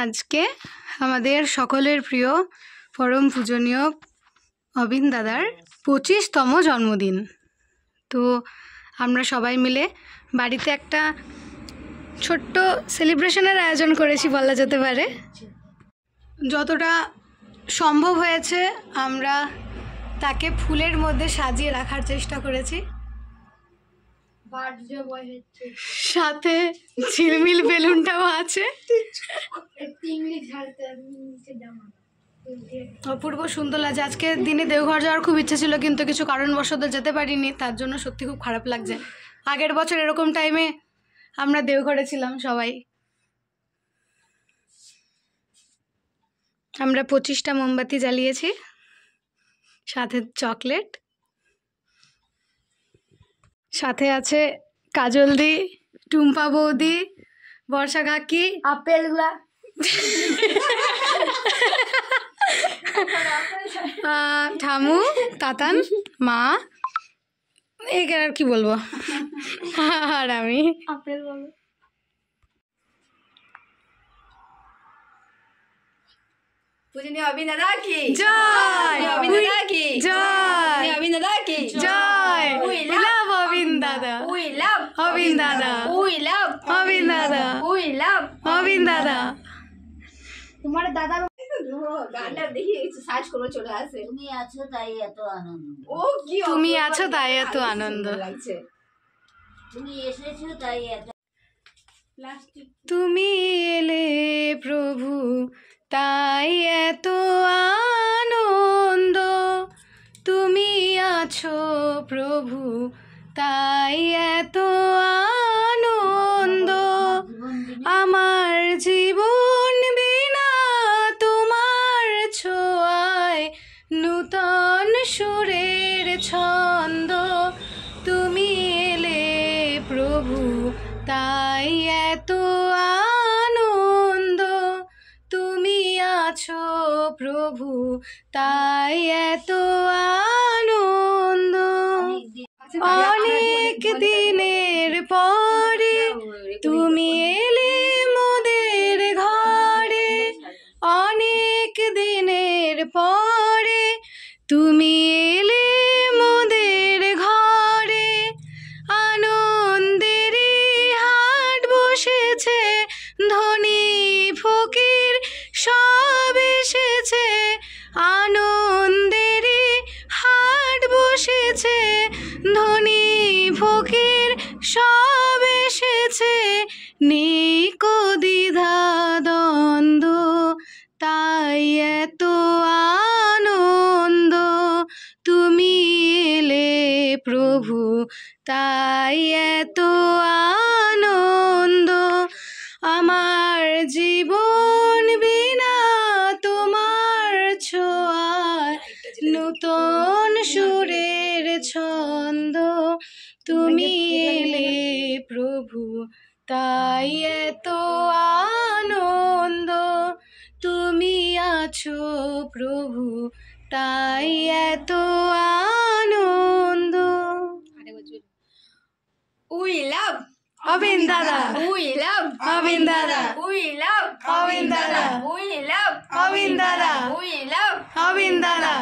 আজকে আমাদের সকলের প্রিয় পরম পূজনীয় অবিন দাদার 25তম জন্মদিন। তো আমরা সবাই মিলে বাড়িতে একটা ছোট্ট সেলিব্রেশনের আয়োজন করেছি বলা যেতে পারে। যতটা সম্ভব হয়েছে আমরা তাকে ফুলের মধ্যে সাজিয়ে রাখার চেষ্টা করেছি, সাথে ঝিলমিল বেলুনটাও আছে। অপূর্ব সুন্দর লাগছে। আজকে দিনে দেওঘর যাওয়ার খুব ইচ্ছে ছিল, কিন্তু কিছু কারণবশত যেতে পারিনি, তার জন্য সত্যি খুব খারাপ লাগছে। আগের বছর এরকম টাইমে আমরা দেওঘরে ছিলাম সবাই। আমরা 25টা মোমবাতি জ্বালিয়েছি, সাথে চকলেট, সাথে আছে কাজল দি, টুম্পা বৌদি, বর্ষা কাকি, আপেলগুলা ঠামু, তাতান, মা, একে আর কি বলবো, আর আমি। আপেল বলো। পূজনীয় অবিন দাদা কি জয়, অবিন দাদা কি জয়, অবিন দাদা কি জয়। We We love অবিন দাদা, উই লাভ অবিন দাদা, উই লাভ অবিন দাদা, উই লাভ অবিন দাদা। তোমার দাদা গানটা দেখি সার্চ করে চলে আসে। তুমি আছো তাই এত আনন্দ, ও কি তুমি আছো তাই এত আনন্দ, লাগছে। তুমি এসেছো তাই এত তুমি এলে প্রভু তাই এত আনন্দ, তুমি আছো প্রভু তাই এত আনন্দ। আমার জীবন বিনা তোমার ছোঁয়ায় নূতন সুরের ছন্দ, তুমি এলে প্রভু তাই এত আনন্দ, তুমি আছো প্রভু তাই এত আনন্দ। অনেক দিনের পরে তুমি এলে মোদের ঘরে, অনেক দিনের পরে তুমি এলে মোদের ঘরে, আনন্দেরই হাট বসেছে, ধনী ফকির সব এসেছে, আনন্দেরই হাট বসেছে, ধনী ফকির সব এসেছে, নিকো দ্বিধা দ্বন্দ্ব তাই এত আনন্দ, তুমি এলে প্রভু তাই এত আনন্দ। আমার জীবন বিনা তোমার ছোঁয়ায় নূতন সুরের ছন্দ, তুমি এলে প্রভু তাই এত আনন্দ, তুমি আছো প্রভু তাই এত আনন্দ। উই লাভ অবিন দাদা, উই লাভ অবিন দাদা, উই লাভ অবিন দাদা, উই লাভ অবিন দাদা, উই লাভ অবিন দাদা।